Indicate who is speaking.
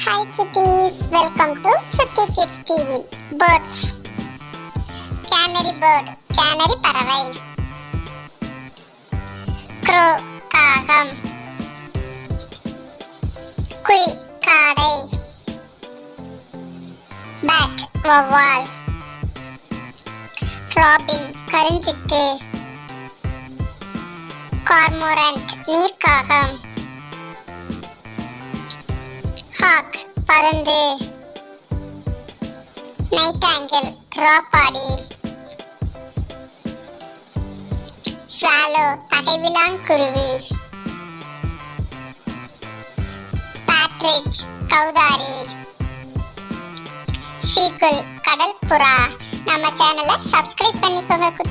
Speaker 1: Hi chitties, welcome to Sutti Kids TV. Birds. Canary bird, canary பறவை. Crow, காகம். குயில், காடை. Bat, வௌவால். Robin, கருஞ்சிட்டு. Cormorant, நீர்க்காகம். Hawk, பருந்து. Nightingale, ராப்பாடி. Swallow, தகைவிலாங்குருவி. Partridge, கௌதாரி. Seagull, கடல் புறா. நம்ம சேனலை சப்ஸ்கிரைப் பண்ணிக்கோங்க குட்டி.